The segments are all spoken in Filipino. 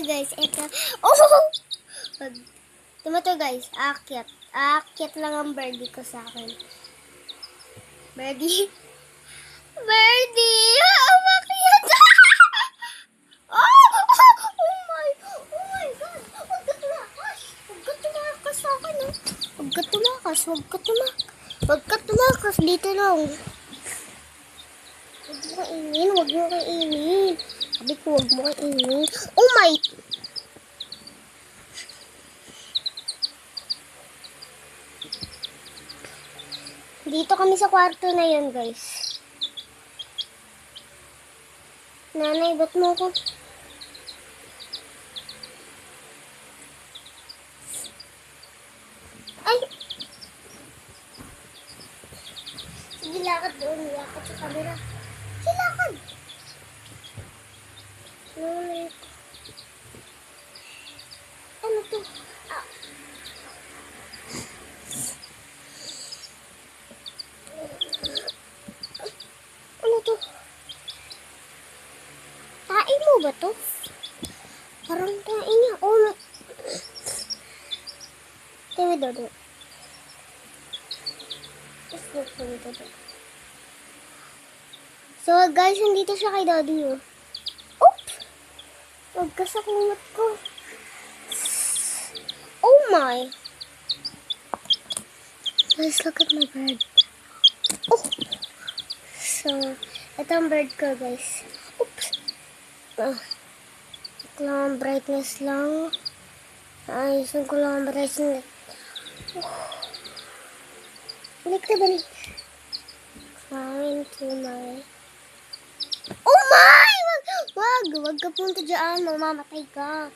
guys, ito. Oh! Tama to guys, aakyat. Aakyat lang ang birdie ko sa akin. Birdie? Birdie! Umakyat! Oh! Oh my God! Huwag ka tumakas! Huwag ka tumakas sa akin, oh. Huwag ka tumakas! Huwag ka tumakas! Huwag ka tumakas! Dito lang. Huwag mo kainin! Huwag mo kainin! Sabi ko, huwag mo kainin. Oh my! Dito kami sa kwarto na yun, guys. Nanay, ba't mo ko? Ay! Sige, lakad doon. Lakad sa kamera. Sige, lakad! Nanay ko. Ano to? Ah. Ano to? Tain mo ba to? Parang tain niya. Oh, tayo dodo. So guys, nandito siya kay daddy, oh. Oops! Huwag ka sa kumot ko. Oh my! Guys, look at my bird. Oh! So, ito ang bird ko, guys. Oops! Ito lang ang brightness lang. Ayusin ko lang ang brightness. Balik na balik. Flying to my... Oh my! Wag ka punta dyan. Mamamatay ka.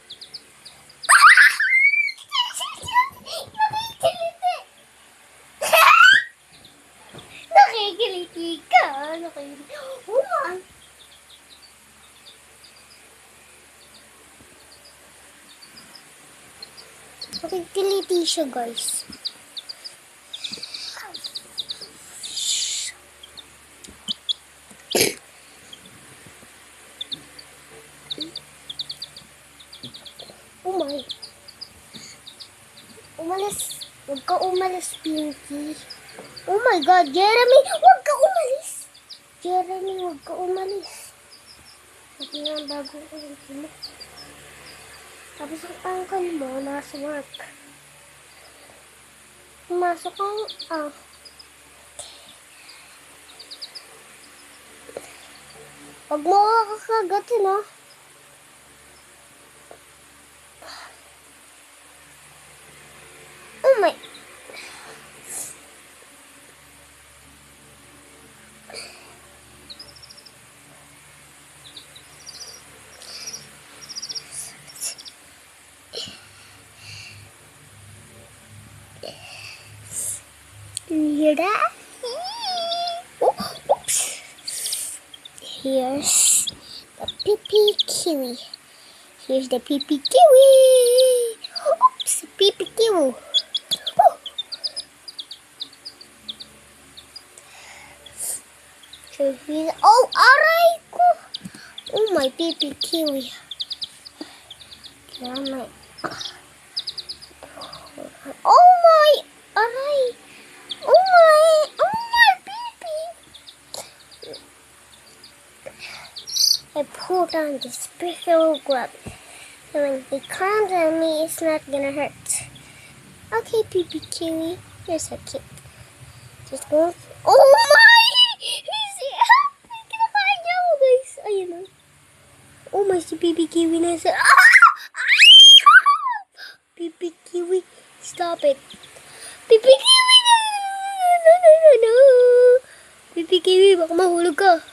Nakikiliti ka. Oh my! Nakikiliti siya, guys. Oh my. Umalis. Huwag ka umalis, Pinky. Oh my God, Jeremy, huwag ka umalis. Jeremy, huwag ka umalis. Sabi nga ang bago ko yung mo. Tapos ang uncle mo, nasa work. Pumasok ang, Huwag mo kakagatin, oh. Oh my. Do you hear that? Oh, oops. Here's the pee-pee kiwi. Here's the pee-pee kiwi. Oops, pee-pee kiwi. Oh. So here's, oh, aray ko. Oh my pee-pee kiwi. Kaya may, oh my, aray. Oh my pee-pee. I pulled on the special glove. So when he comes on me, it's not gonna hurt. Okay, pee-pee kiwi. You're so cute. Just go. Oh my! He's kinakain niya ako, guys. Ayun na. Oh my, si pee-pee kiwi na sa... Pee-pee kiwi. Stop it. Pee-pee kiwi na! No. Pee-pee kiwi, baka mahulog ka.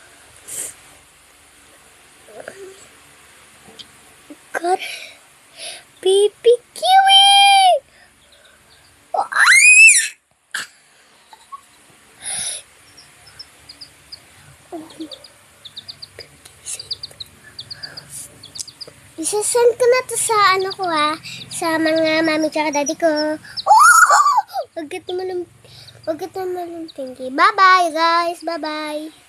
God. Pee-pee kiwi! Oh, Isasend ko na to sa ano ko, ha. Sa mga mami tsaka daddy ko. Oh! Wag ka tumalong, Pinky. Bye-bye, guys. Bye-bye.